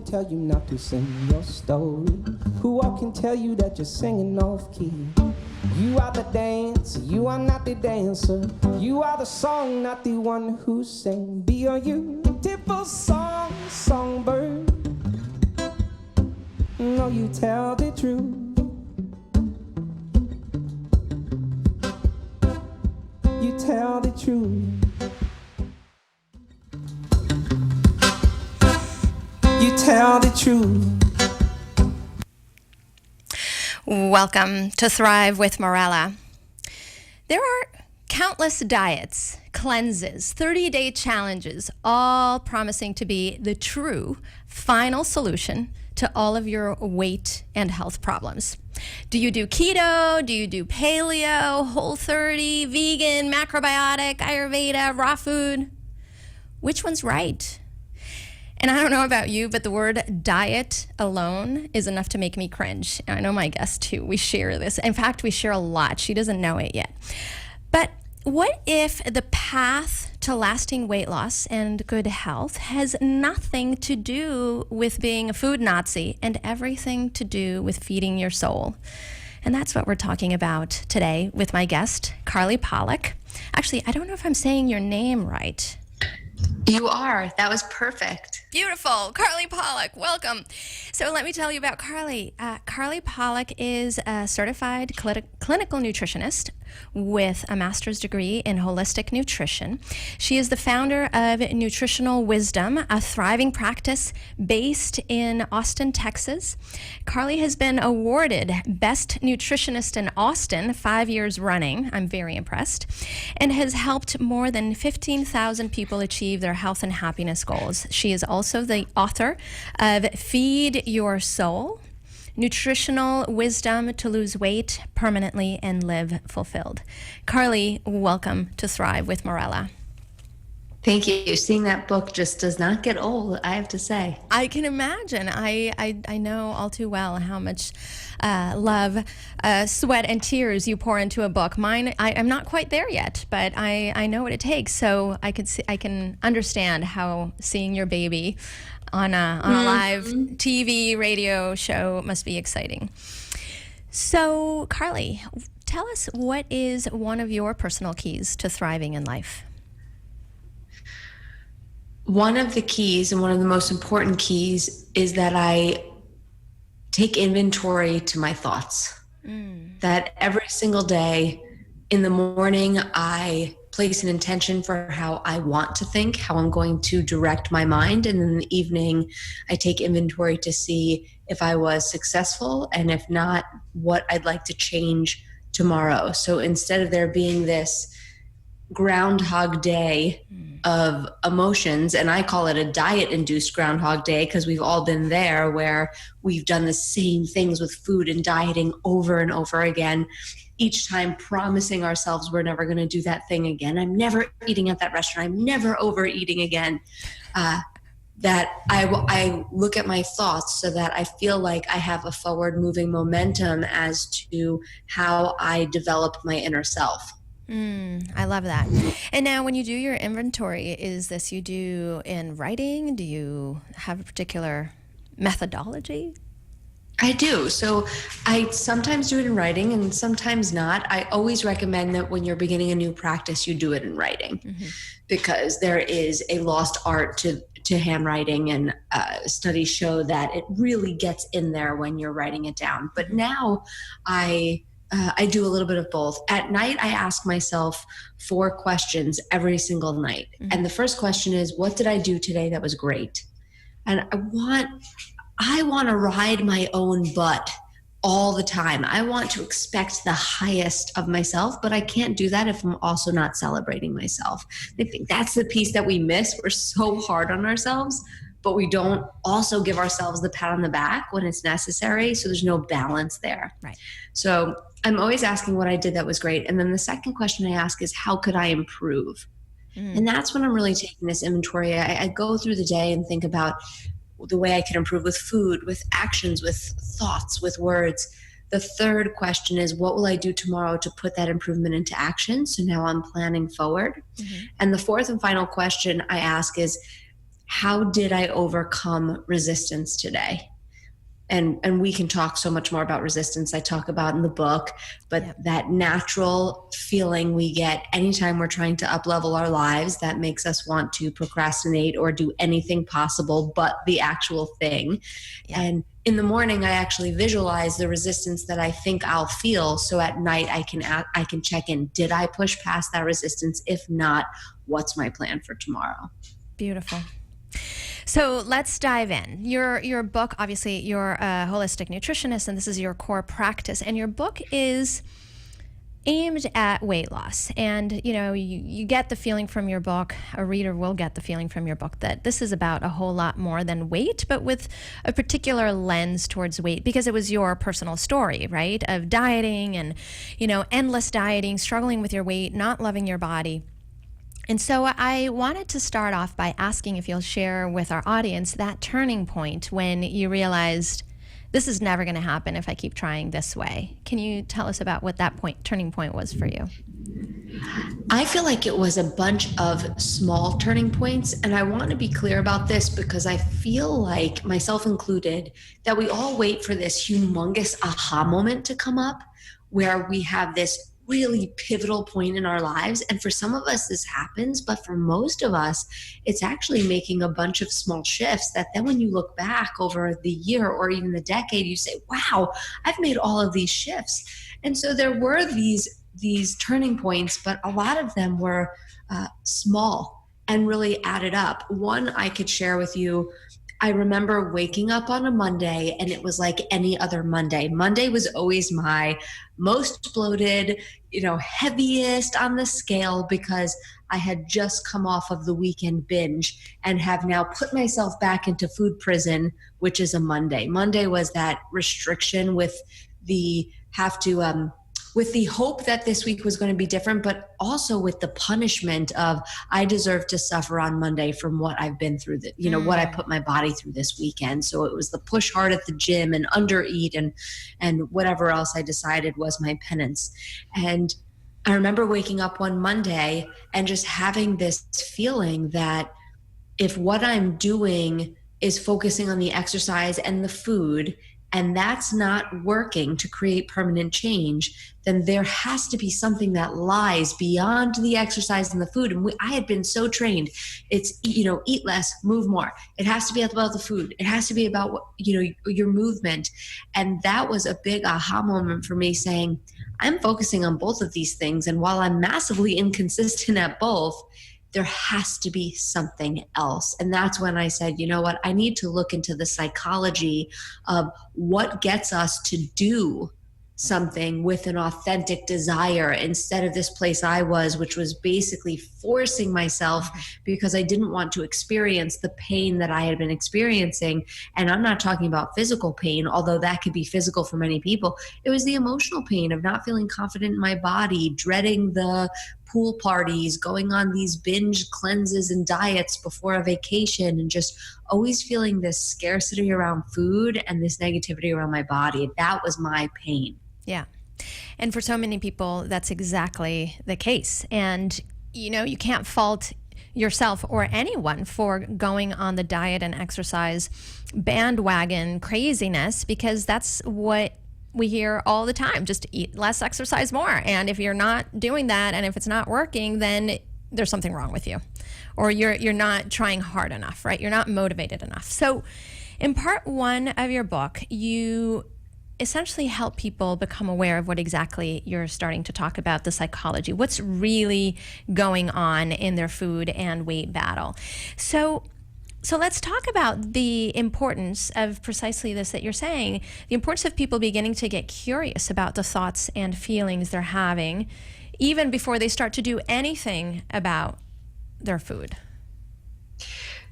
tell you not to sing your story? Who all can tell you that you're singing off key? You are the dancer, you are not the dancer. You are the song, not the one who sang. Be a beautiful songbird. No, you tell the truth. You tell the truth. You tell the truth. Welcome to Thrive with Morella. There are countless diets, cleanses, 30-day challenges, all promising to be the true final solution to all of your weight and health problems. Do you do keto? Do you do paleo, whole 30, vegan, macrobiotic, Ayurveda, raw food? Which one's right? And I don't know about you, but the word diet alone is enough to make me cringe. And I know my guest too. We share this. In fact, we share a lot. She doesn't know it yet. But what if the path to lasting weight loss and good health has nothing to do with being a food Nazi and everything to do with feeding your soul? And that's what we're talking about today with my guest, Carly Pollack. Actually, I don't know if I'm saying your name right. You are. That was perfect. Beautiful. Carly Pollack, welcome. So let me tell you about Carly. Carly Pollack is a certified clinical nutritionist with a master's degree in holistic nutrition. She is the founder of Nutritional Wisdom, a thriving practice based in Austin, Texas. Carly has been awarded Best Nutritionist in Austin 5 years running. I'm very impressed. And has helped more than 15,000 people achieve their health and happiness goals. She is also the author of Feed Your Soul, Nutritional Wisdom to Lose Weight Permanently and Live Fulfilled. Carly, welcome to Thrive with Morella. Thank you. Seeing that book just does not get old, I have to say. I can imagine. I know all too well how much love, sweat, and tears you pour into a book. Mine, I'm not quite there yet, but I know what it takes. So I can understand how seeing your baby on a live TV, radio show must be exciting. So, Carly, tell us, what is one of your personal keys to thriving in life? One of the keys, and one of the most important keys, is that I take inventory to my thoughts. That every single day in the morning, I place an intention for how I want to think, how I'm going to direct my mind. And in the evening, I take inventory to see if I was successful, and if not, what I'd like to change tomorrow. So instead of there being this Groundhog Day of emotions, and I call it a diet-induced Groundhog Day because we've all been there, where we've done the same things with food and dieting over and over again, each time promising ourselves we're never going to do that thing again. I'm never eating at that restaurant. I'm never overeating again. That I look at my thoughts so that I feel like I have a forward-moving momentum as to how I develop my inner self. I love that. And now when you do your inventory, is this you do in writing? Do you have a particular methodology? I do. So I sometimes do it in writing and sometimes not. I always recommend that when you're beginning a new practice, you do it in writing, because there is a lost art to handwriting, and studies show that it really gets in there when you're writing it down. But now I do a little bit of both. At night, I ask myself 4 questions every single night. And the first question is, what did I do today that was great? And I want to ride my own butt all the time. I want to expect the highest of myself, but I can't do that if I'm also not celebrating myself. I think that's the piece that we miss. We're so hard on ourselves, but we don't also give ourselves the pat on the back when it's necessary. So there's no balance there. Right. So I'm always asking what I did that was great. And then the second question I ask is, how could I improve? And that's when I'm really taking this inventory. I go through the day and think about the way I can improve with food, with actions, with thoughts, with words. The third question is, what will I do tomorrow to put that improvement into action? So now I'm planning forward. And the fourth and final question I ask is, how did I overcome resistance today? And we can talk so much more about resistance. I talk about in the book, but Yep. that natural feeling we get anytime we're trying to up-level our lives that makes us want to procrastinate or do anything possible but the actual thing. Yeah. And in the morning, I actually visualize the resistance that I think I'll feel. So at night, I can check in. Did I push past that resistance? If not, what's my plan for tomorrow? Beautiful. So let's dive in. Your book, obviously, you're a holistic nutritionist, and this is your core practice. And your book is aimed at weight loss. And, you get the feeling from your book, a reader will get the feeling from your book that this is about a whole lot more than weight, but with a particular lens towards weight, because it was your personal story, right? Of dieting and, endless dieting, struggling with your weight, not loving your body. And so I wanted to start off by asking if you'll share with our audience that turning point when you realized this is never going to happen if I keep trying this way. Can you tell us about what that turning point was for you? I feel like it was a bunch of small turning points. And I want to be clear about this because I feel like, myself included, that we all wait for this humongous aha moment to come up where we have this really pivotal point in our lives. And for some of us, this happens, but for most of us, it's actually making a bunch of small shifts that then when you look back over the year or even the decade, you say, wow, I've made all of these shifts. And so there were these turning points, but a lot of them were small and really added up. One I could share with you. I remember waking up on a Monday and it was like any other Monday. Monday was always my most bloated, heaviest on the scale because I had just come off of the weekend binge and have now put myself back into food prison, which is a Monday. Monday was that restriction with the with the hope that this week was going to be different, but also with the punishment of I deserve to suffer on Monday from what I've been through, what I put my body through this weekend. So it was the push hard at the gym and undereat and whatever else I decided was my penance. And I remember waking up one Monday and just having this feeling that if what I'm doing is focusing on the exercise and the food, and that's not working to create permanent change, then there has to be something that lies beyond the exercise and the food. And I had been so trained. It's, eat less, move more. It has to be about the food. It has to be about, your movement. And that was a big aha moment for me, saying, I'm focusing on both of these things. And while I'm massively inconsistent at both, there has to be something else. And that's when I said, you know what, I need to look into the psychology of what gets us to do something with an authentic desire instead of this place I was, which was basically forcing myself because I didn't want to experience the pain that I had been experiencing. And I'm not talking about physical pain, although that could be physical for many people. It was the emotional pain of not feeling confident in my body, dreading the pool parties, going on these binge cleanses and diets before a vacation, and just always feeling this scarcity around food and this negativity around my body. That was my pain. Yeah. And for so many people, that's exactly the case. And, you can't fault yourself or anyone for going on the diet and exercise bandwagon craziness, because that's what we hear all the time. Just eat less, exercise more. And if you're not doing that, and if it's not working, then there's something wrong with you, or you're not trying hard enough, right? You're not motivated enough. So in part one of your book, you essentially help people become aware of what exactly you're starting to talk about, the psychology, what's really going on in their food and weight battle. So let's talk about the importance of precisely this that you're saying, the importance of people beginning to get curious about the thoughts and feelings they're having, even before they start to do anything about their food.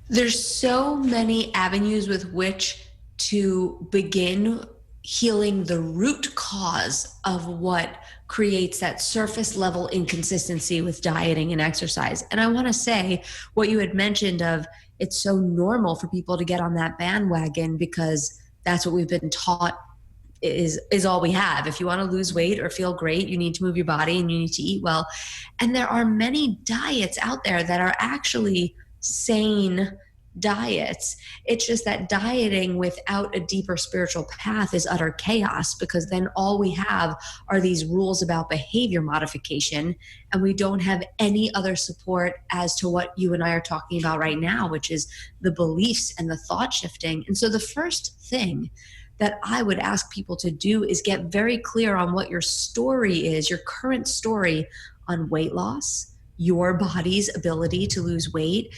There's so many avenues with which to begin healing the root cause of what creates that surface level inconsistency with dieting and exercise. And I want to say what you had mentioned of it's so normal for people to get on that bandwagon because that's what we've been taught is all we have. If you want to lose weight or feel great, you need to move your body and you need to eat well. And there are many diets out there that are actually sane diets. It's just that dieting without a deeper spiritual path is utter chaos, because then all we have are these rules about behavior modification, and we don't have any other support as to what you and I are talking about right now, which is the beliefs and the thought shifting. And so the first thing that I would ask people to do is get very clear on what your story is, your current story on weight loss, your body's ability to lose weight,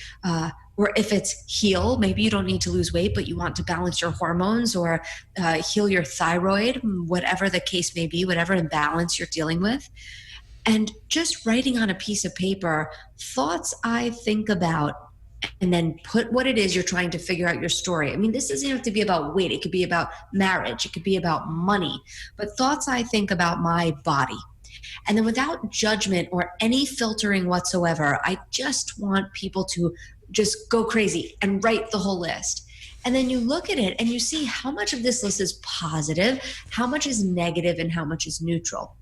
or if it's heal, maybe you don't need to lose weight, but you want to balance your hormones or heal your thyroid, whatever the case may be, whatever imbalance you're dealing with. And just writing on a piece of paper thoughts I think about, and then put what it is you're trying to figure out your story. I mean, this doesn't have to be about weight. It could be about marriage. It could be about money. But thoughts I think about my body. And then without judgment or any filtering whatsoever, I just want people to just go crazy and write the whole list. And then you look at it and you see how much of this list is positive, how much is negative, and how much is neutral.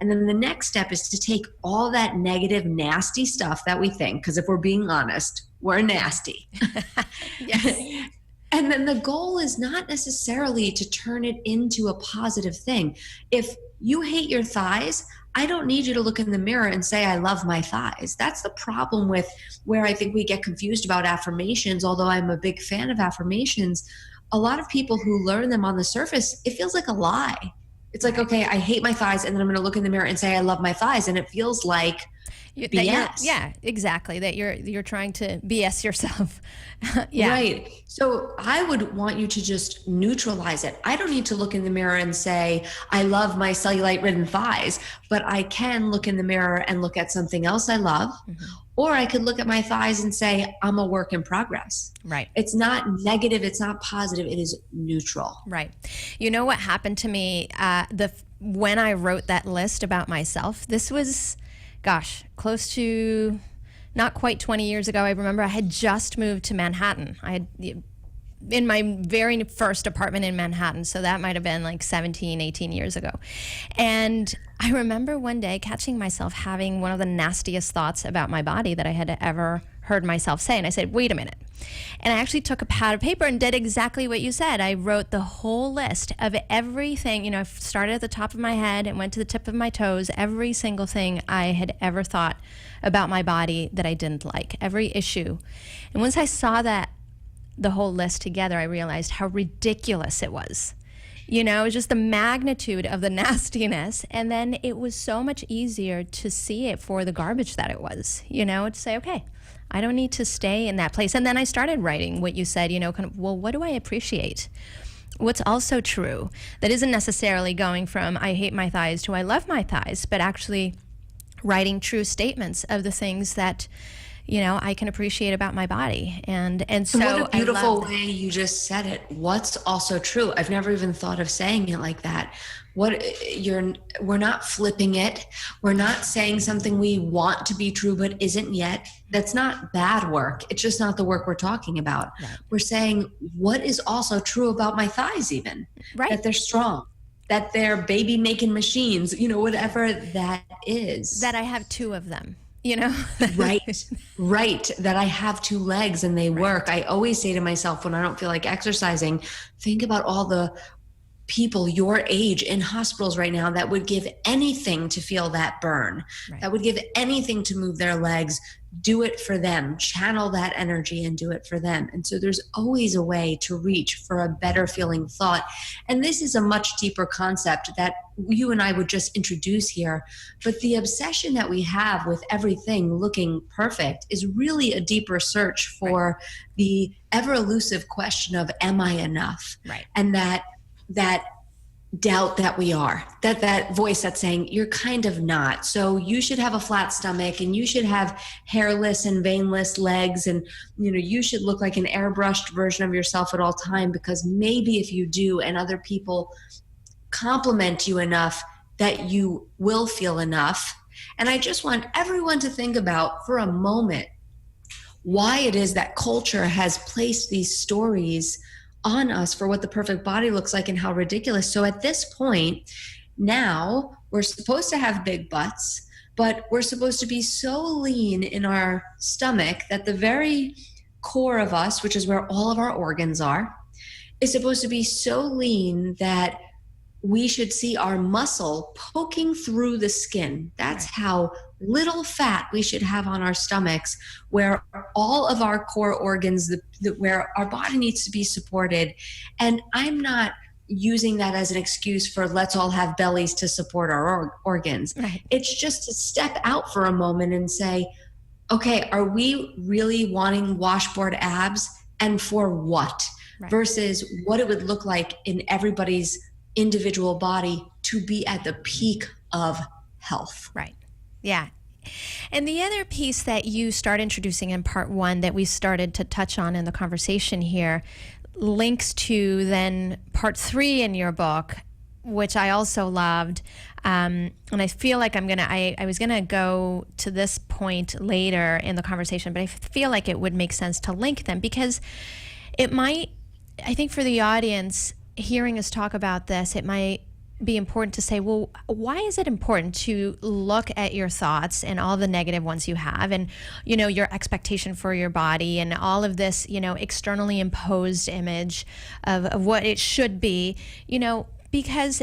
And then the next step is to take all that negative, nasty stuff that we think, because if we're being honest, we're nasty. Yes. And then the goal is not necessarily to turn it into a positive thing. If you hate your thighs, I don't need you to look in the mirror and say, I love my thighs. That's the problem with where I think we get confused about affirmations. Although I'm a big fan of affirmations, a lot of people who learn them on the surface, it feels like a lie. It's like, okay, I hate my thighs, and then I'm going to look in the mirror and say I love my thighs, and it feels like BS. Yeah, exactly. That you're trying to BS yourself. Yeah. Right. So I would want you to just neutralize it. I don't need to look in the mirror and say, I love my cellulite-ridden thighs, but I can look in the mirror and look at something else I love. Mm-hmm. Or I could look at my thighs and say, I'm a work in progress. Right. It's not negative. It's not positive. It is neutral. Right. You know what happened to me when I wrote that list about myself? This was, close to not quite 20 years ago. I remember I had just moved to Manhattan. I had in my very first apartment in Manhattan. So that might have been like 17, 18 years ago. And I remember one day catching myself having one of the nastiest thoughts about my body that I had ever heard myself say. And I said, wait a minute. And I actually took a pad of paper and did exactly what you said. I wrote the whole list of everything. I started at the top of my head and went to the tip of my toes, every single thing I had ever thought about my body that I didn't like, every issue. And once I saw the whole list together, I realized how ridiculous it was. It was just the magnitude of the nastiness. And then it was so much easier to see it for the garbage that it was, to say, okay, I don't need to stay in that place. And then I started writing what you said, what do I appreciate? What's also true that isn't necessarily going from I hate my thighs to I love my thighs, but actually writing true statements of the things that I can appreciate about my body. And so what a beautiful way you just said it. What's also true? I've never even thought of saying it like that. We're not flipping it. We're not saying something we want to be true, but isn't yet. That's not bad work. It's just not the work we're talking about. Right. We're saying what is also true about my thighs even. Right. That they're strong, that they're baby making machines, whatever that is. That I have two of them. Right. That I have two legs and they work. I always say to myself when I don't feel like exercising, think about all the people your age in hospitals right now that would give anything to feel that burn, that would give anything to move their legs. Do it for them, channel that energy and do it for them. And so there's always a way to reach for a better feeling thought. And this is a much deeper concept that you and I would just introduce here. But the obsession that we have with everything looking perfect is really a deeper search for the ever elusive question of, am I enough? Right. And that doubt that we are, that voice that's saying you're kind of not, so you should have a flat stomach and you should have hairless and veinless legs, and you should look like an airbrushed version of yourself at all time, because maybe if you do and other people compliment you enough that you will feel enough. And I just want everyone to think about for a moment why it is that culture has placed these stories on us for what the perfect body looks like and how ridiculous. So at this point, now we're supposed to have big butts, but we're supposed to be so lean in our stomach that the very core of us, which is where all of our organs are, is supposed to be so lean that we should see our muscle poking through the skin. That's how little fat we should have on our stomachs, where all of our core organs, where our body needs to be supported. And I'm not using that as an excuse for let's all have bellies to support our organs. Right. It's just to step out for a moment and say, okay, are we really wanting washboard abs, and for what? Right. Versus what it would look like in everybody's individual body to be at the peak of health. Right. Yeah. And the other piece that you start introducing in part 1 that we started to touch on in the conversation here links to then part 3 in your book, which I also loved. And I feel like I was gonna go to this point later in the conversation, but I feel like it would make sense to link them, because it might, I think for the audience hearing us talk about this, it might be important to say, well, why is it important to look at your thoughts and all the negative ones you have, and, you know, your expectation for your body and all of this, you know, externally imposed image of what it should be, you know, because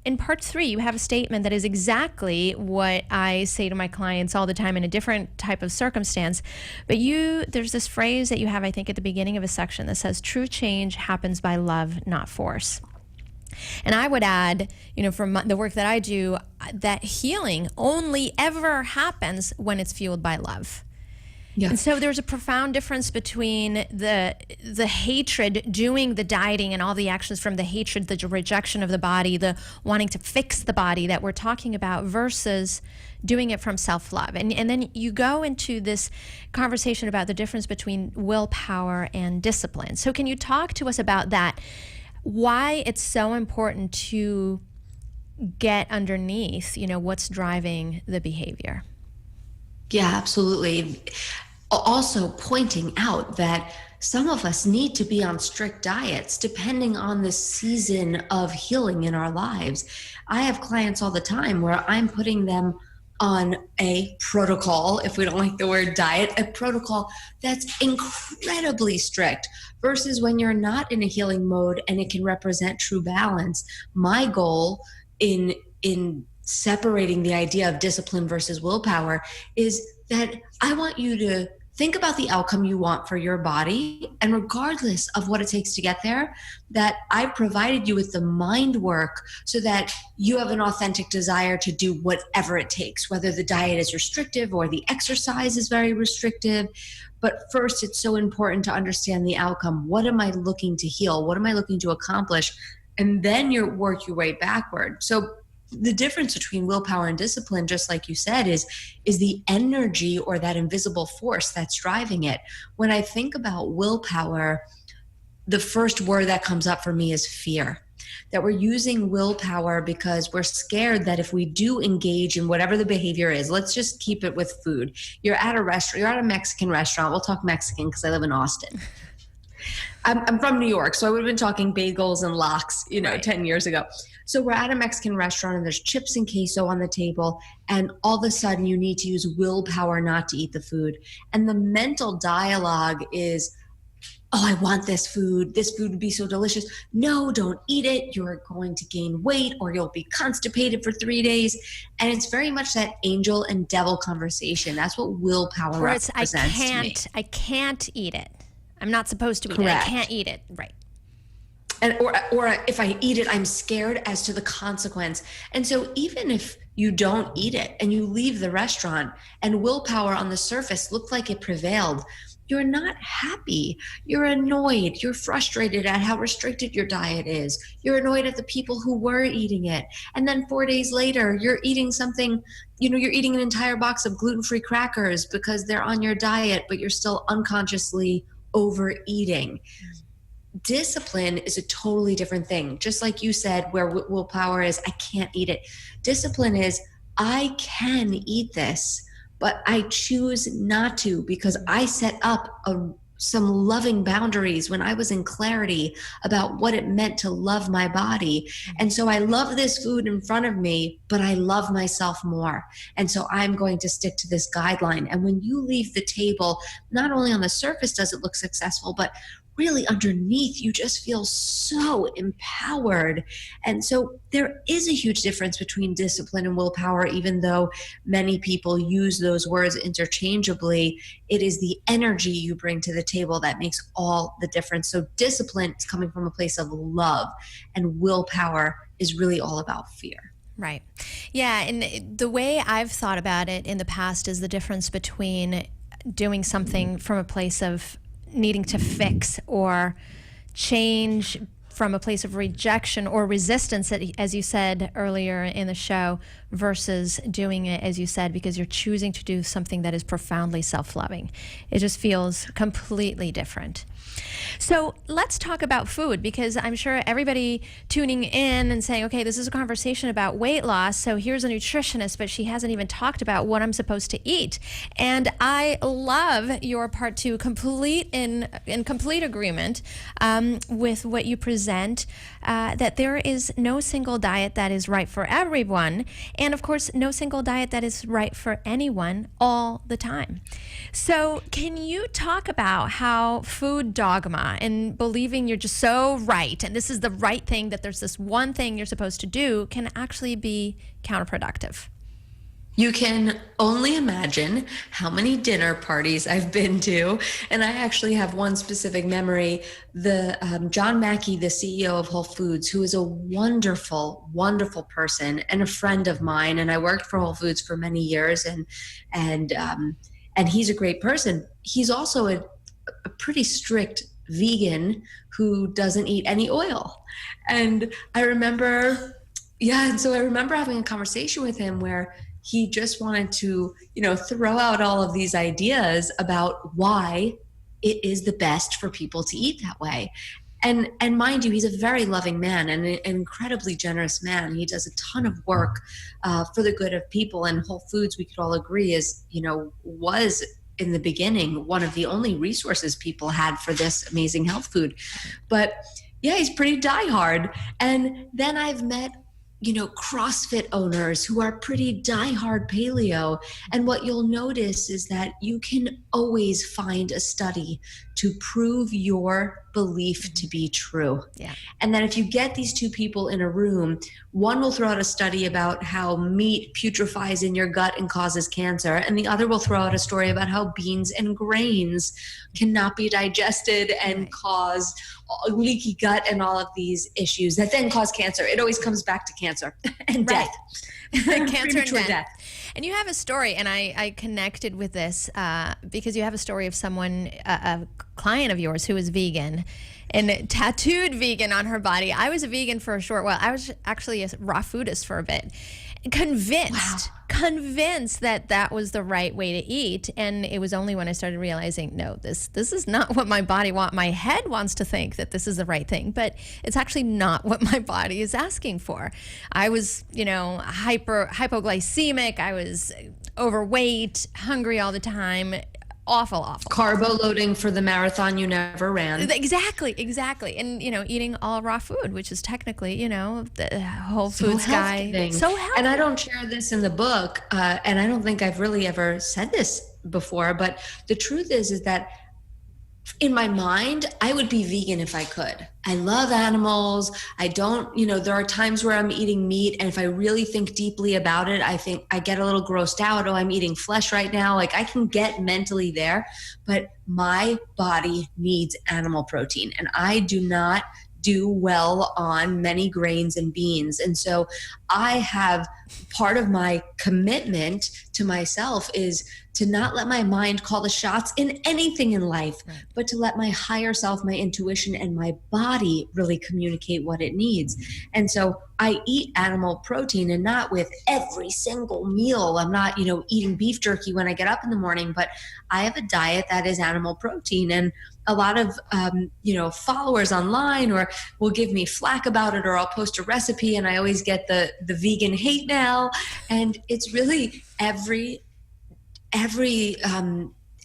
in part 3, you have a statement that is exactly what I say to my clients all the time in a different type of circumstance. But there's this phrase that you have, I think, at the beginning of a section that says, true change happens by love, not force. And I would add, you know, from the work that I do, that healing only ever happens when it's fueled by love. Yeah. And so there's a profound difference between the hatred, doing the dieting and all the actions from the hatred, the rejection of the body, the wanting to fix the body that we're talking about, versus doing it from self-love. And then you go into this conversation about the difference between willpower and discipline. So can you talk to us about that? Why it's so important to get underneath, you know, what's driving the behavior? Yeah, absolutely. Also pointing out that some of us need to be on strict diets depending on the season of healing in our lives. I have clients all the time where I'm putting them on a protocol, if we don't like the word diet, a protocol that's incredibly strict, versus when you're not in a healing mode and it can represent true balance. My goal in separating the idea of discipline versus willpower is that I want you to think about the outcome you want for your body, and regardless of what it takes to get there, that I've provided you with the mind work so that you have an authentic desire to do whatever it takes, whether the diet is restrictive or the exercise is very restrictive. But first, it's so important to understand the outcome. What am I looking to heal? What am I looking to accomplish? And then you work your way backward. So the difference between willpower and discipline, just like you said, is the energy or that invisible force that's driving it. When I think about willpower, the first word that comes up for me is fear. That we're using willpower because we're scared that if we do engage in whatever the behavior is, let's just keep it with food. You're at a restaurant, you're at a Mexican restaurant. We'll talk Mexican because I live in Austin. I'm from New York, so I would have been talking bagels and lox, right. 10 years ago. So we're at a Mexican restaurant and there's chips and queso on the table, and all of a sudden you need to use willpower not to eat the food. And the mental dialogue is, oh, I want this food. This food would be so delicious. No, don't eat it. You're going to gain weight or you'll be constipated for 3 days. And it's very much that angel and devil conversation. That's what willpower represents to me. I can't eat it. I'm not supposed to eat Correct. it. I can't eat it. Right. And or if I eat it, I'm scared as to the consequence. And so even if you don't eat it and you leave the restaurant and willpower on the surface looked like it prevailed, you're not happy. You're annoyed. You're frustrated at how restricted your diet is. You're annoyed at the people who were eating it. And then 4 days later, you're eating something, you're eating an entire box of gluten-free crackers because they're on your diet, but you're still unconsciously overeating. Discipline is a totally different thing. Just like you said, where willpower is, I can't eat it. Discipline is, I can eat this, but I choose not to because I set up some loving boundaries, when I was in clarity about what it meant to love my body. And so I love this food in front of me, but I love myself more. And so I'm going to stick to this guideline. And when you leave the table, not only on the surface does it look successful, but really underneath, you just feel so empowered. And so there is a huge difference between discipline and willpower, even though many people use those words interchangeably. It is the energy you bring to the table that makes all the difference. So discipline is coming from a place of love, and willpower is really all about fear. Right. Yeah. And the way I've thought about it in the past is the difference between doing something from a place of needing to fix or change from a place of rejection or resistance, as you said earlier in the show, versus doing it, as you said, because you're choosing to do something that is profoundly self-loving. It just feels completely different. So let's talk about food, because I'm sure everybody tuning in and saying, okay, this is a conversation about weight loss, so here's a nutritionist, but she hasn't even talked about what I'm supposed to eat. And I love your part two, in complete agreement with what you present, that there is no single diet that is right for everyone, and of course, no single diet that is right for anyone all the time. So can you talk about how food dogma and believing you're just so right and this is the right thing, that there's this one thing you're supposed to do, can actually be counterproductive? You can only imagine how many dinner parties I've been to. And I actually have one specific memory. John Mackey, the CEO of Whole Foods, who is a wonderful, wonderful person and a friend of mine. And I worked for Whole Foods for many years, and he's a great person. He's also a pretty strict vegan who doesn't eat any oil. And I remember having a conversation with him where he just wanted to, throw out all of these ideas about why it is the best for people to eat that way. And mind you, he's a very loving man and an incredibly generous man. He does a ton of work for the good of people. And Whole Foods, we could all agree, was in the beginning one of the only resources people had for this amazing health food. But yeah, he's pretty diehard. And then I've met CrossFit owners who are pretty diehard paleo. And what you'll notice is that you can always find a study to prove your belief to be true. Yeah. And then if you get these two people in a room, one will throw out a study about how meat putrefies in your gut and causes cancer, and the other will throw out a story about how beans and grains cannot be digested and cause leaky gut and all of these issues that then cause cancer. It always comes back to cancer and death. Cancer and death. And you have a story, and I connected with this because you have a story of someone, a client of yours who is vegan and tattooed vegan on her body. I was a vegan for a short while. I was actually a raw foodist for a bit. Convinced that that was the right way to eat. And it was only when I started realizing, no, this is not what my body wants. My head wants to think that this is the right thing, but it's actually not what my body is asking for. I was, hypoglycemic. I was overweight, hungry all the time. Awful. Carbo loading for the marathon you never ran. Exactly. And, eating all raw food, which is technically, the Whole Foods guy. So healthy. And I don't share this in the book, and I don't think I've really ever said this before, but the truth is that in my mind, I would be vegan if I could. I love animals. I don't, there are times where I'm eating meat, and if I really think deeply about it, I think I get a little grossed out. Oh, I'm eating flesh right now. Like, I can get mentally there, but my body needs animal protein, and I do not do well on many grains and beans. And so I have part of my commitment to myself is to not let my mind call the shots in anything in life, but to let my higher self, my intuition, and my body really communicate what it needs. And so I eat animal protein, and not with every single meal. I'm not, eating beef jerky when I get up in the morning, but I have a diet that is animal protein. And a lot of, followers online or will give me flack about it, or I'll post a recipe and I always get the vegan hate mail. And it's really every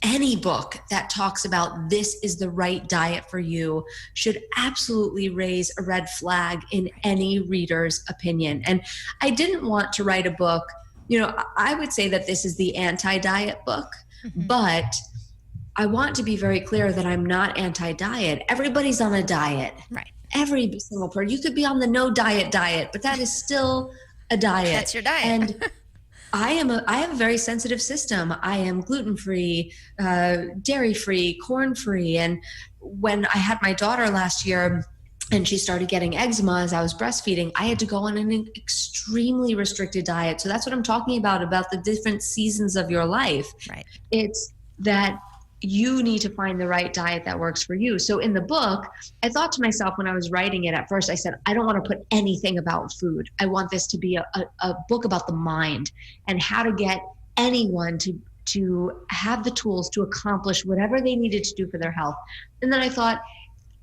any book that talks about this is the right diet for you should absolutely raise a red flag in any reader's opinion. And I didn't want to write a book, I would say that this is the anti-diet book, but I want to be very clear that I'm not anti-diet. Everybody's on a diet. Right. Every single person. You could be on the no diet, but that is still a diet. That's your diet. And I have a very sensitive system. I am gluten-free, dairy-free, corn-free. And when I had my daughter last year and she started getting eczema as I was breastfeeding, I had to go on an extremely restricted diet. So that's what I'm talking about the different seasons of your life. Right. It's that you need to find the right diet that works for you. So in the book, I thought to myself when I was writing it at first, I said, I don't want to put anything about food. I want this to be a book about the mind and how to get anyone to have the tools to accomplish whatever they needed to do for their health. And then I thought,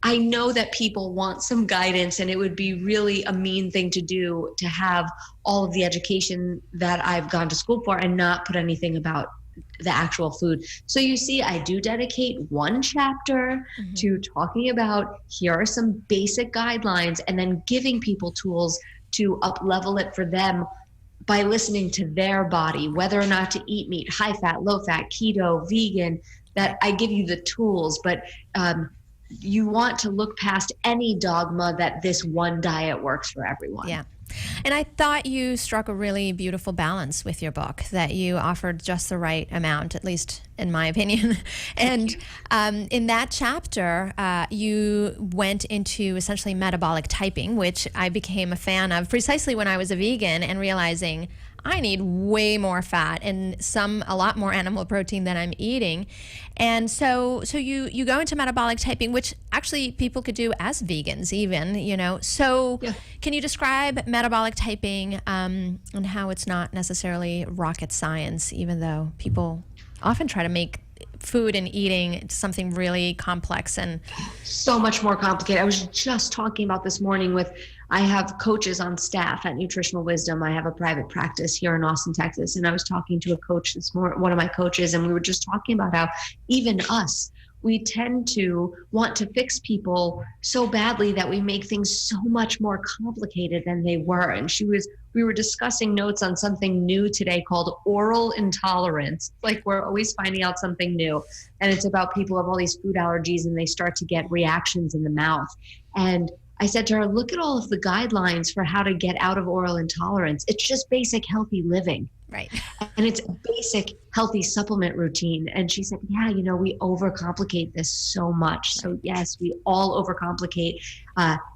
I know that people want some guidance, and it would be really a mean thing to do to have all of the education that I've gone to school for and not put anything about the actual food. So you see, I do dedicate one chapter to talking about here are some basic guidelines and then giving people tools to up level it for them by listening to their body, whether or not to eat meat, high fat, low fat, keto, vegan, that I give you the tools. But you want to look past any dogma that this one diet works for everyone. Yeah. And I thought you struck a really beautiful balance with your book, that you offered just the right amount, at least in my opinion. And in that chapter, you went into essentially metabolic typing, which I became a fan of precisely when I was a vegan and realizing I need way more fat and a lot more animal protein than I'm eating. And so you go into metabolic typing, which actually people could do as vegans even, So yeah. Can you describe metabolic typing and how it's not necessarily rocket science, even though people often try to make food and eating something really complex and so much more complicated. I was just talking about this morning I have coaches on staff at Nutritional Wisdom. I have a private practice here in Austin, Texas. And I was talking to a coach this morning, one of my coaches, and we were just talking about how even us, we tend to want to fix people so badly that we make things so much more complicated than they were. And we were discussing notes on something new today called oral intolerance. Like we're always finding out something new. And it's about people who have all these food allergies and they start to get reactions in the mouth. And I said to her, look at all of the guidelines for how to get out of oral intolerance. It's just basic healthy living. Right. And it's a basic healthy supplement routine. And she said, yeah, we overcomplicate this so much. So yes, we all overcomplicate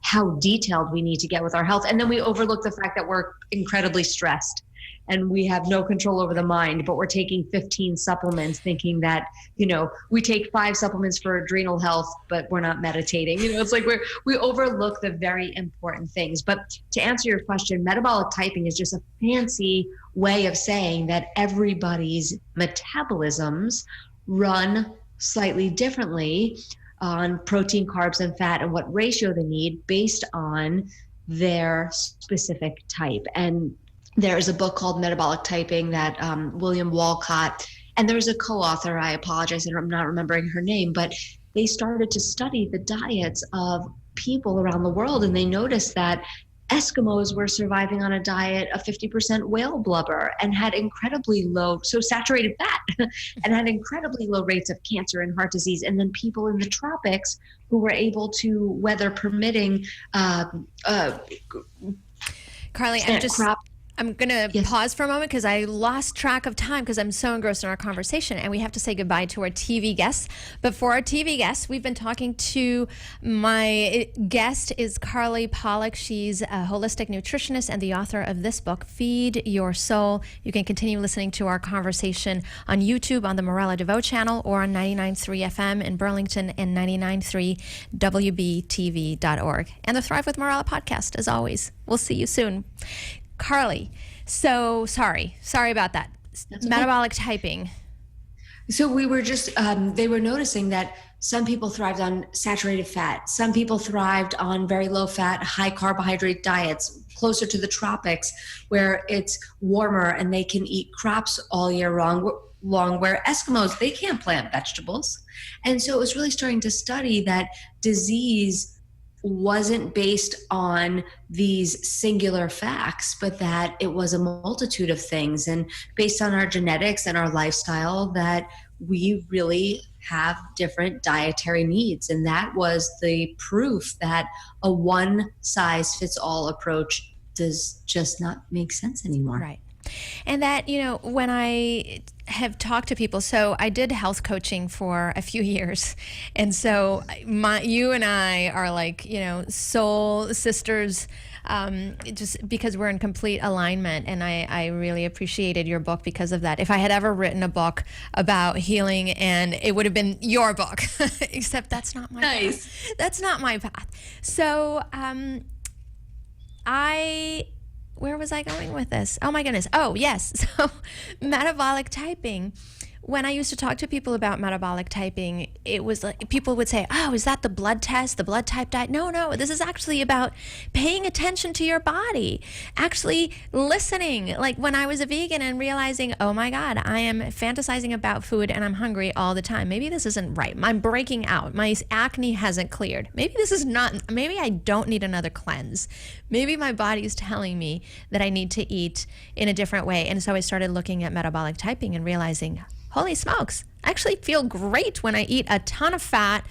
how detailed we need to get with our health. And then we overlook the fact that we're incredibly stressed and we have no control over the mind, but we're taking 15 supplements thinking that, we take 5 supplements for adrenal health, but we're not meditating. It's like we overlook the very important things. But to answer your question, metabolic typing is just a fancy way of saying that everybody's metabolisms run slightly differently on protein, carbs, and fat and what ratio they need based on their specific type. And there's a book called Metabolic Typing that William Walcott, and there's a co-author, I apologize, I'm not remembering her name, but they started to study the diets of people around the world, and they noticed that Eskimos were surviving on a diet of 50% whale blubber and had incredibly low, so saturated fat, and had incredibly low rates of cancer and heart disease. And then people in the tropics who were able to, weather permitting, Carly, I'm going to pause for a moment because I lost track of time because I'm so engrossed in our conversation, and we have to say goodbye to our TV guests. But for our TV guests, we've been talking to, my guest is Carly Pollack. She's a holistic nutritionist and the author of this book, Feed Your Soul. You can continue listening to our conversation on YouTube on the Morella DeVoe channel or on 99.3 FM in Burlington and 99.3 WBTV.org. And the Thrive with Morella podcast, as always. We'll see you soon. Carly, so sorry about that. That's metabolic typing. So we were just, they were noticing that some people thrived on saturated fat. Some people thrived on very low fat, high carbohydrate diets, closer to the tropics where it's warmer and they can eat crops all year long, where Eskimos, they can't plant vegetables. And so it was really starting to study that disease wasn't based on these singular facts, but that it was a multitude of things, and based on our genetics and our lifestyle, that we really have different dietary needs. And that was the proof that a one size fits all approach does just not make sense anymore. Right. And that, when I have talked to people, so I did health coaching for a few years. And so you and I are like, soul sisters, just because we're in complete alignment. And I really appreciated your book because of that. If I had ever written a book about healing, and it would have been your book, except that's not my path. That's not my path. So where was I going with this? Oh my goodness. Oh yes. So metabolic typing. When I used to talk to people about metabolic typing, it was like people would say, oh, is that the blood test, the blood type diet? No, this is actually about paying attention to your body, actually listening. Like when I was a vegan and realizing, oh my God, I am fantasizing about food and I'm hungry all the time. Maybe this isn't right. I'm breaking out. My acne hasn't cleared. Maybe I don't need another cleanse. Maybe my body is telling me that I need to eat in a different way. And so I started looking at metabolic typing and realizing, holy smokes, I actually feel great when I eat a ton of fat,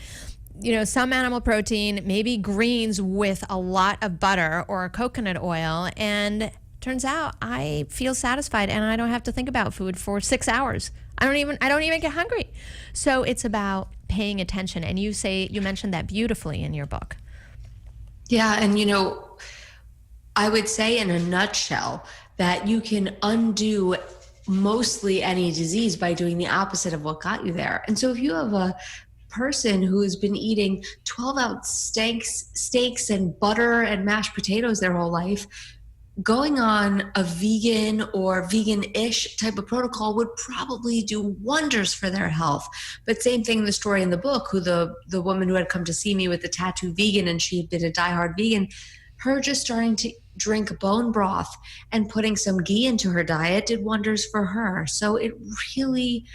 some animal protein, maybe greens with a lot of butter or coconut oil. And turns out I feel satisfied and I don't have to think about food for 6 hours. I don't even get hungry. So it's about paying attention. And you mentioned that beautifully in your book. Yeah. And, I would say in a nutshell that you can undo mostly any disease by doing the opposite of what got you there. And so if you have a person who has been eating 12-ounce steaks and butter and mashed potatoes their whole life, going on a vegan or vegan-ish type of protocol would probably do wonders for their health. But same thing in the story in the book, who the woman who had come to see me with the tattoo vegan, and she had been a diehard vegan, her just starting to drink bone broth and putting some ghee into her diet did wonders for her. So it really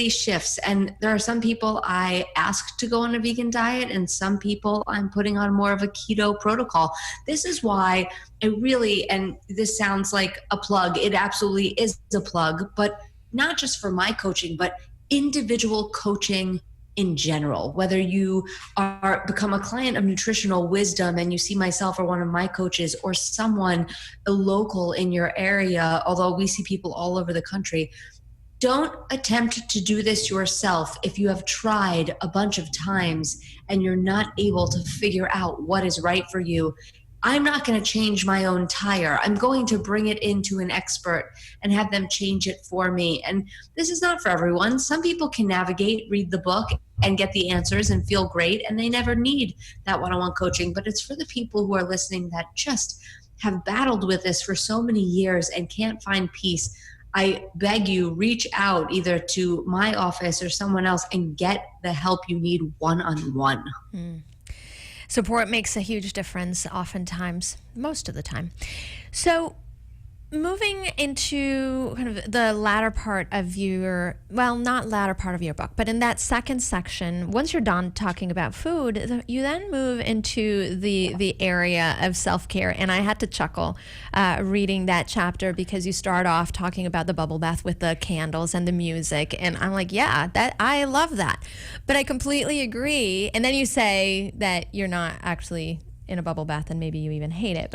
shifts. And there are some people I ask to go on a vegan diet, and some people I'm putting on more of a keto protocol. This is why and this sounds like a plug, it absolutely is a plug, but not just for my coaching, but individual coaching in general. Whether you become a client of Nutritional Wisdom and you see myself or one of my coaches, or someone local in your area, although we see people all over the country, don't attempt to do this yourself if you have tried a bunch of times and you're not able to figure out what is right for you. I'm not going to change my own tire. I'm going to bring it into an expert and have them change it for me. And this is not for everyone. Some people can navigate, read the book, and get the answers and feel great, and they never need that one-on-one coaching. But it's for the people who are listening that just have battled with this for so many years and can't find peace. I beg you, reach out either to my office or someone else and get the help you need one-on-one. Support makes a huge difference oftentimes, most of the time. So moving into kind of the latter part of not latter part of your book, but in that second section, once you're done talking about food, you then move into the area of self-care. And I had to chuckle reading that chapter, because you start off talking about the bubble bath with the candles and the music. And I'm like, yeah, I love that. But I completely agree. And then you say that you're not actually in a bubble bath and maybe you even hate it.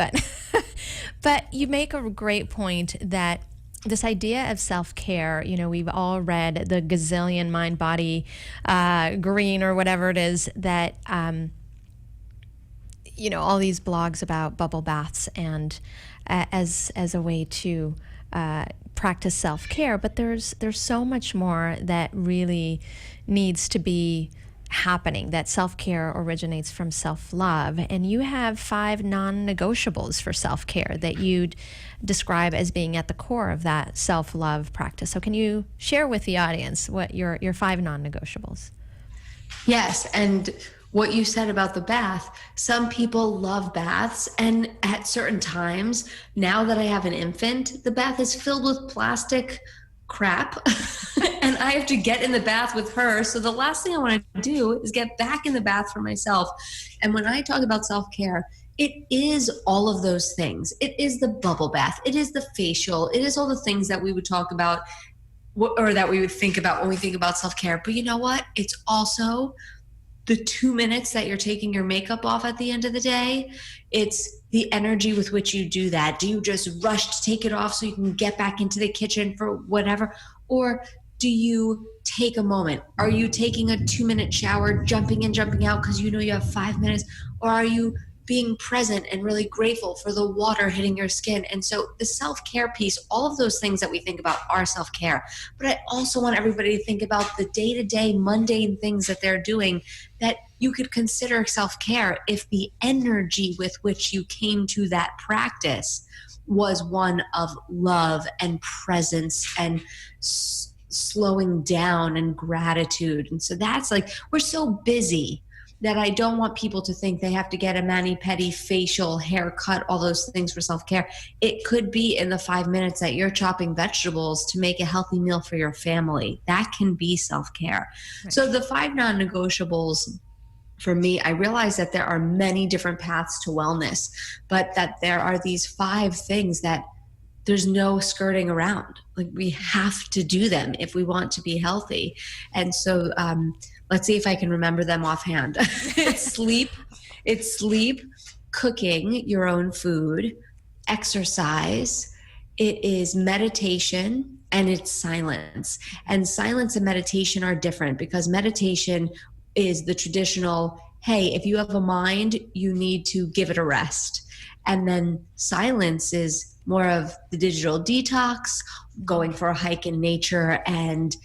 But you make a great point that this idea of self-care, we've all read the gazillion mind, body, green, or whatever it is that, all these blogs about bubble baths and as a way to practice self-care. But there's so much more that really needs to be happening, that self-care originates from self-love. And you have 5 non-negotiables for self-care that you'd describe as being at the core of that self-love practice. So can you share with the audience what your 5 non-negotiables? Yes. And what you said about the bath, some people love baths, and at certain times, now that I have an infant, the bath is filled with plastic crap and I have to get in the bath with her. So the last thing I want to do is get back in the bath for myself. And when I talk about self-care, it is all of those things. It is the bubble bath. It is the facial. It is all the things that we would talk about or that we would think about when we think about self-care. But you know what? It's also the 2 minutes that you're taking your makeup off at the end of the day. It's the energy with which you do that. Do you just rush to take it off so you can get back into the kitchen for whatever? Or do you take a moment? Are you taking a 2-minute shower, jumping in, jumping out because you know you have 5 minutes? Or are you being present and really grateful for the water hitting your skin? And so the self-care piece, all of those things that we think about are self-care. But I also want everybody to think about the day-to-day mundane things that they're doing that you could consider self-care if the energy with which you came to that practice was one of love and presence and slowing down and gratitude. And so that's like, we're so busy that I don't want people to think they have to get a mani-pedi, facial, haircut, all those things for self-care. It could be in the 5 minutes that you're chopping vegetables to make a healthy meal for your family. That can be self-care. Right. So the 5 non-negotiables for me, I realize that there are many different paths to wellness, but that there are these 5 things that there's no skirting around. Like, we have to do them if we want to be healthy. And so let's see if I can remember them offhand. It's sleep, cooking your own food, exercise, it is meditation, and it's silence. And silence and meditation are different because meditation is the traditional, hey, if you have a mind, you need to give it a rest. And then silence is more of the digital detox, going for a hike in nature and,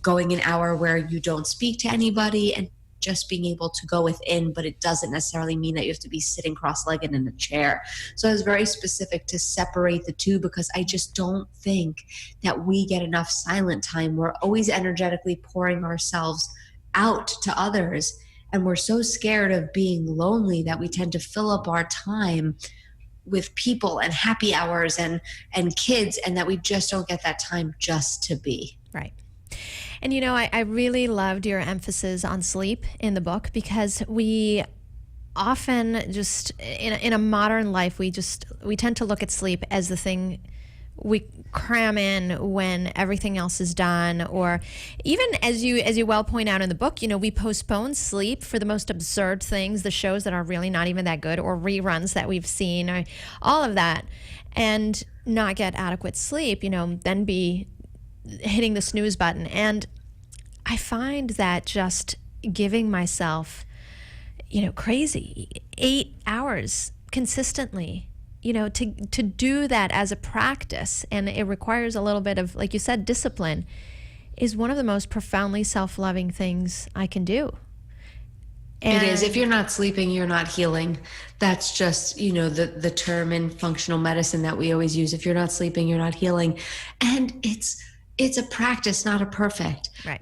going an hour where you don't speak to anybody and just being able to go within, but it doesn't necessarily mean that you have to be sitting cross-legged in a chair. So I was very specific to separate the two because I just don't think that we get enough silent time. We're always energetically pouring ourselves out to others, and we're so scared of being lonely that we tend to fill up our time with people and happy hours and kids, and that we just don't get that time just to be. Right. And I really loved your emphasis on sleep in the book because we often just in a modern life we tend to look at sleep as the thing we cram in when everything else is done, or even as you well point out in the book, we postpone sleep for the most absurd things, the shows that are really not even that good, or reruns that we've seen, or all of that, and not get adequate sleep, then be hitting the snooze button. And I find that just giving myself, crazy 8 hours consistently, to do that as a practice, and it requires a little bit of, like you said, discipline, is one of the most profoundly self-loving things I can do. And it is. If you're not sleeping, you're not healing. That's just, the term in functional medicine that we always use. If you're not sleeping, you're not healing. And it's a practice, not a perfect. Right.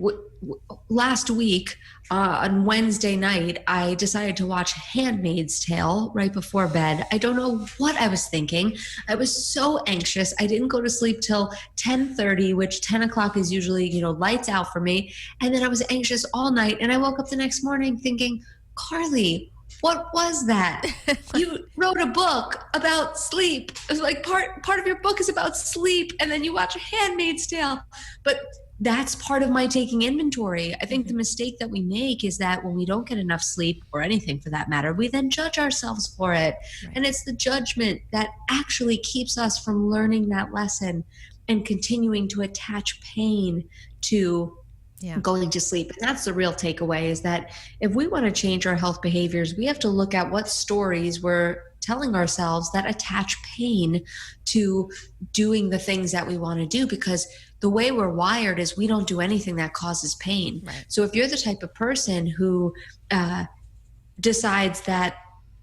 Last week, on Wednesday night, I decided to watch Handmaid's Tale right before bed. I don't know what I was thinking. I was so anxious. I didn't go to sleep till 10:30, which 10 o'clock is usually, lights out for me. And then I was anxious all night. And I woke up the next morning thinking, Carly, what was that? You wrote a book about sleep. It was like part of your book is about sleep. And then you watch Handmaid's Tale. But that's part of my taking inventory. I think the mistake that we make is that when we don't get enough sleep, or anything for that matter, we then judge ourselves for it. Right. And it's the judgment that actually keeps us from learning that lesson and continuing to attach pain to going to sleep. And that's the real takeaway, is that if we want to change our health behaviors, we have to look at what stories we're telling ourselves that attach pain to doing the things that we want to do, because the way we're wired is we don't do anything that causes pain. Right. So if you're the type of person who decides that,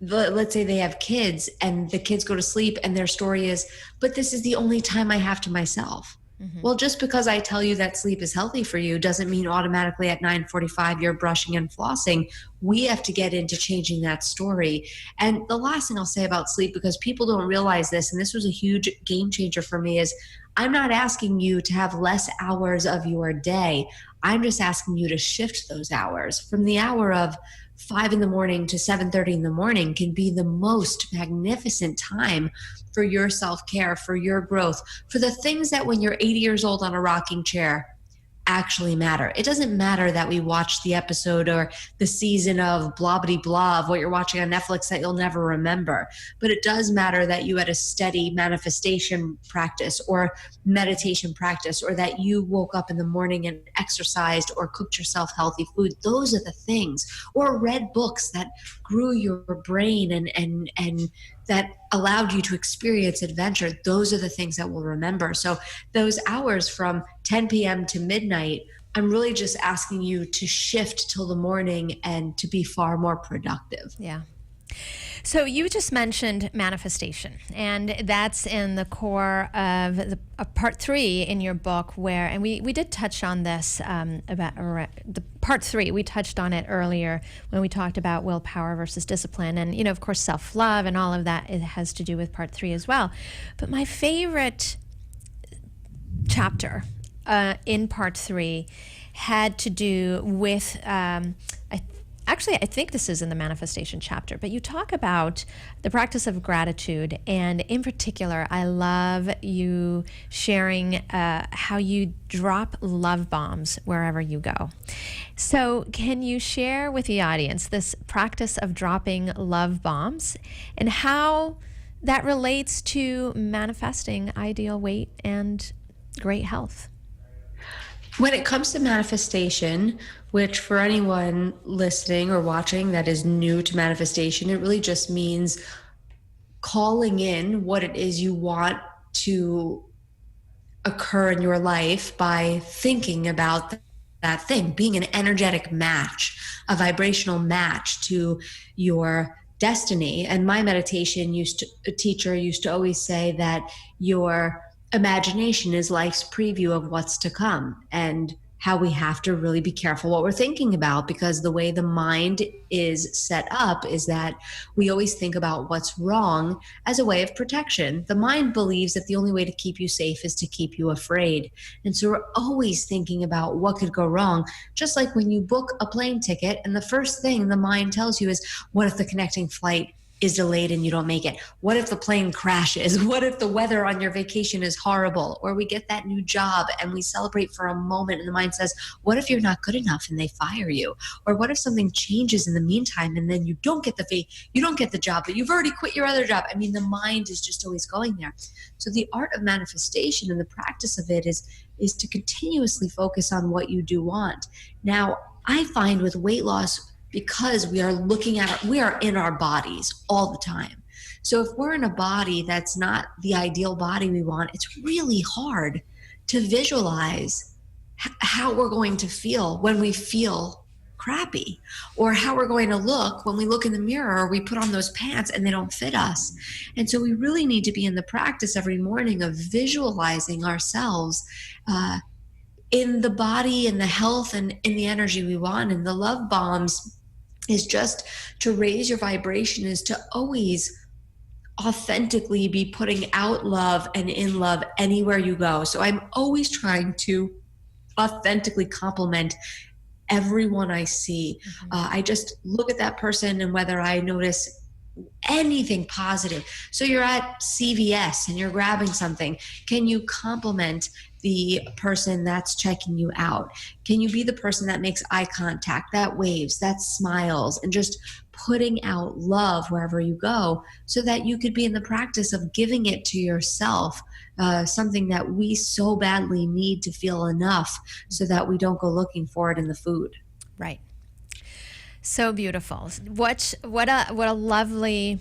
let's say they have kids and the kids go to sleep and their story is, but this is the only time I have to myself. Well, just because I tell you that sleep is healthy for you doesn't mean automatically at 9:45 you're brushing and flossing. We have to get into changing that story. And the last thing I'll say about sleep, because people don't realize this, and this was a huge game changer for me, is I'm not asking you to have less hours of your day. I'm just asking you to shift those hours. From the hour of 5 in the morning to 7:30 in the morning can be the most magnificent time for your self-care, for your growth, for the things that when you're 80 years old on a rocking chair actually matter. It doesn't matter that we watched the episode or the season of blah, blah, blah, of what you're watching on Netflix that you'll never remember. But it does matter that you had a steady manifestation practice or meditation practice, or that you woke up in the morning and exercised or cooked yourself healthy food. Those are the things. Or read books that grew your brain and that allowed you to experience adventure. Those are the things that we'll remember. So those hours from 10 p.m. to midnight, I'm really just asking you to shift till the morning and to be far more productive. Yeah. So you just mentioned manifestation, and that's in the core of part 3 in your book, where, and we did touch on this about the part 3. We touched on it earlier when we talked about willpower versus discipline, and of course self-love and all of that. It has to do with part 3 as well. But my favorite chapter in part 3 had to do with I think this is in the manifestation chapter, but you talk about the practice of gratitude. And in particular, I love you sharing how you drop love bombs wherever you go. So can you share with the audience this practice of dropping love bombs and how that relates to manifesting ideal weight and great health? When it comes to manifestation, which for anyone listening or watching that is new to manifestation, it really just means calling in what it is you want to occur in your life by thinking about that thing, being an energetic match, a vibrational match to your destiny. And my meditation teacher used to always say that your imagination is life's preview of what's to come, and how we have to really be careful what we're thinking about, because the way the mind is set up is that we always think about what's wrong as a way of protection. The mind believes that the only way to keep you safe is to keep you afraid. And so we're always thinking about what could go wrong. Just like when you book a plane ticket and the first thing the mind tells you is, what if the connecting flight is delayed and you don't make it? What if the plane crashes? What if the weather on your vacation is horrible? Or we get that new job and we celebrate for a moment and the mind says, what if you're not good enough and they fire you? Or what if something changes in the meantime and then you don't get the job, but you've already quit your other job? I mean, the mind is just always going there. So the art of manifestation and the practice of it is to continuously focus on what you do want. Now, I find with weight loss, because we are in our bodies all the time. So if we're in a body that's not the ideal body we want, it's really hard to visualize how we're going to feel when we feel crappy, or how we're going to look when we look in the mirror or we put on those pants and they don't fit us. And so we really need to be in the practice every morning of visualizing ourselves in the body and the health and in the energy we want. And the love bombs is just to raise your vibration, is to always authentically be putting out love and in love anywhere you go. So I'm always trying to authentically compliment everyone I see. I just look at that person, and whether I notice anything positive. So you're at CVS and you're grabbing something. Can you compliment the person that's checking you out? Can you be the person that makes eye contact, that waves, that smiles, and just putting out love wherever you go, so that you could be in the practice of giving it to yourself, something that we so badly need to feel enough so that we don't go looking for it in the food. Right. So beautiful. What a lovely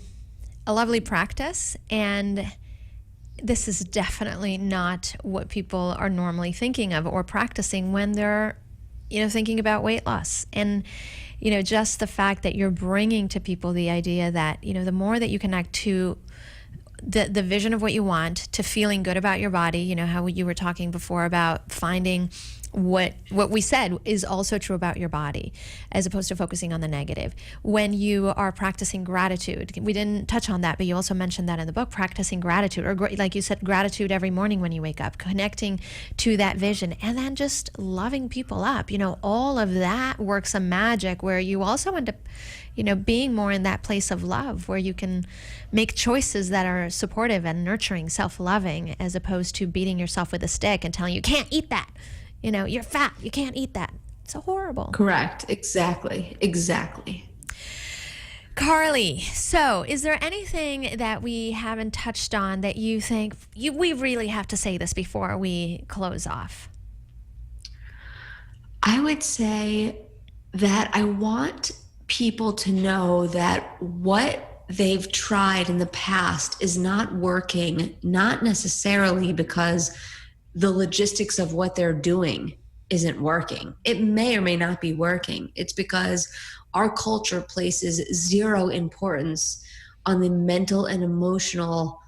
practice. And this is definitely not what people are normally thinking of or practicing when they're, thinking about weight loss. And, just the fact that you're bringing to people the idea that, the more that you connect to the vision of what you want to feeling good about your body, you know, how you were talking before about finding what we said is also true about your body, as opposed to focusing on the negative. When you are practicing gratitude, we didn't touch on that, but you also mentioned that in the book, practicing gratitude, or like you said, gratitude every morning when you wake up, connecting to that vision, and then just loving people up. You know, all of that works a magic where you also end up, you know, being more in that place of love where you can make choices that are supportive and nurturing, self-loving, as opposed to beating yourself with a stick and telling you can't eat that. You know, you're fat, you can't eat that. It's horrible. Correct. Exactly. Carly, so is there anything that we haven't touched on that you think we really have to say this before we close off? I would say that I want people to know that what they've tried in the past is not working, not necessarily because the logistics of what they're doing isn't working. It may or may not be working. It's because our culture places zero importance on the mental and emotional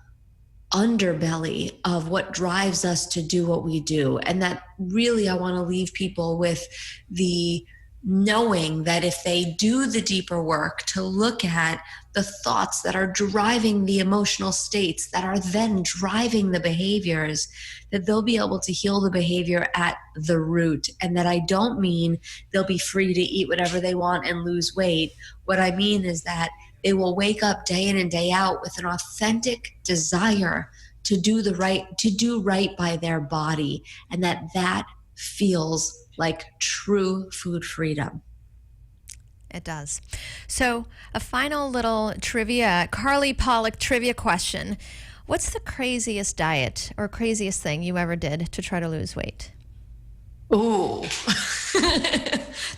underbelly of what drives us to do what we do. And that really, I want to leave people with the knowing that if they do the deeper work to look at the thoughts that are driving the emotional states that are then driving the behaviors, that they'll be able to heal the behavior at the root. And that I don't mean they'll be free to eat whatever they want and lose weight. What I mean is that they will wake up day in and day out with an authentic desire to do right by their body, and that feels like true food freedom. It does. So a final little trivia, Carly Pollack trivia question. What's the craziest diet or craziest thing you ever did to try to lose weight? Oh,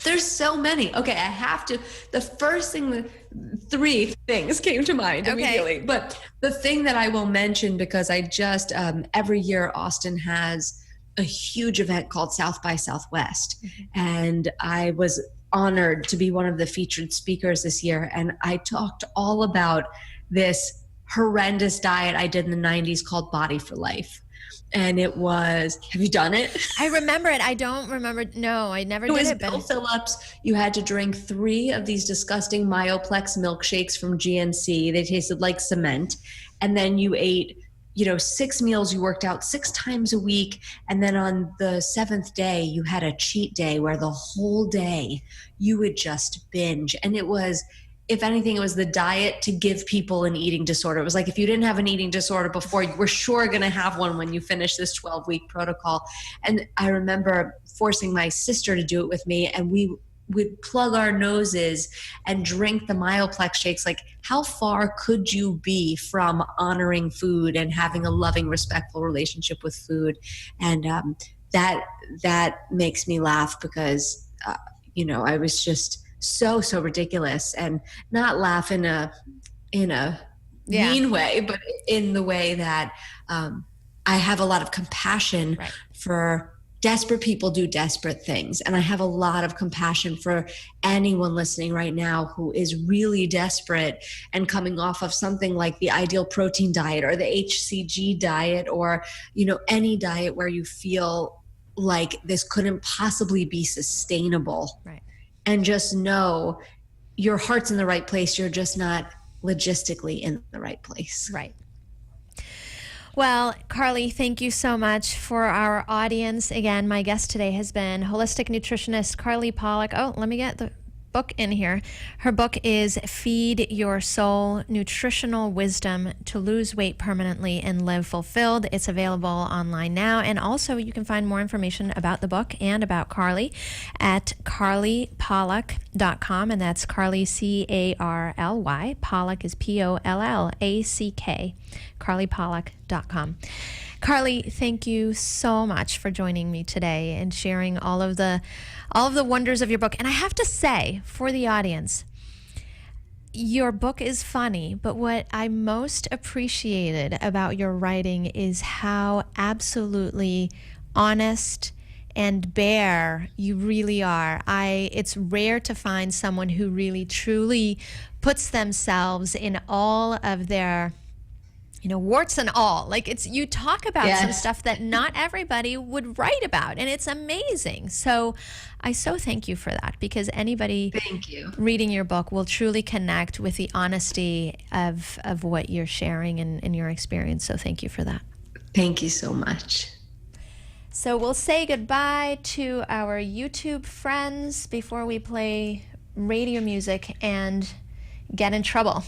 there's so many. Okay, I have to. The first thing, three things came to mind immediately. But the thing that I will mention, because I just, every year Austin has a huge event called South by Southwest. Mm-hmm. And I was honored to be one of the featured speakers this year. And I talked all about this horrendous diet I did in the 90s called Body for Life. And it was, have you done it? I remember it. I don't remember. No, I never did it. Bill Phillips. You had to drink 3 of these disgusting Myoplex milkshakes from GNC. They tasted like cement. And then you ate, 6 meals. You worked out 6 times a week. And then on the 7th day, you had a cheat day where the whole day you would just binge. And it was, if anything, it was the diet to give people an eating disorder. It was like, if you didn't have an eating disorder before, you were sure going to have one when you finish this 12-week protocol. And I remember forcing my sister to do it with me, and we would plug our noses and drink the Myoplex shakes. Like, how far could you be from honoring food and having a loving, respectful relationship with food? And that makes me laugh because, I was just so ridiculous, and not laugh in a mean way, but in the way that I have a lot of compassion for desperate people do desperate things. And I have a lot of compassion for anyone listening right now who is really desperate and coming off of something like the Ideal Protein diet or the HCG diet, or, any diet where you feel like this couldn't possibly be sustainable. Right. And just know your heart's in the right place. You're just not logistically in the right place. Right. Well, Carly, thank you so much. For our audience, again, my guest today has been holistic nutritionist Carly Pollack. Oh, let me get the book in here. Her book is Feed Your Soul, Nutritional Wisdom to Lose Weight Permanently and Live Fulfilled. It's available online now. And also you can find more information about the book and about Carly at carlypollack.com. And that's Carly, C-A-R-L-Y. Pollack is P-O-L-L-A-C-K. carlypollack.com. Carly, thank you so much for joining me today and sharing all of the wonders of your book. And I have to say, for the audience, your book is funny, but what I most appreciated about your writing is how absolutely honest and bare you really are. It's rare to find someone who really truly puts themselves in all of their warts and all. Like, you talk about some Yes. stuff that not everybody would write about, and it's amazing. So I so thank you for that, because anybody Thank you. reading your book will truly connect with the honesty of what you're sharing and your experience. So thank you for that. Thank you so much. So we'll say goodbye to our YouTube friends before we play radio music and get in trouble.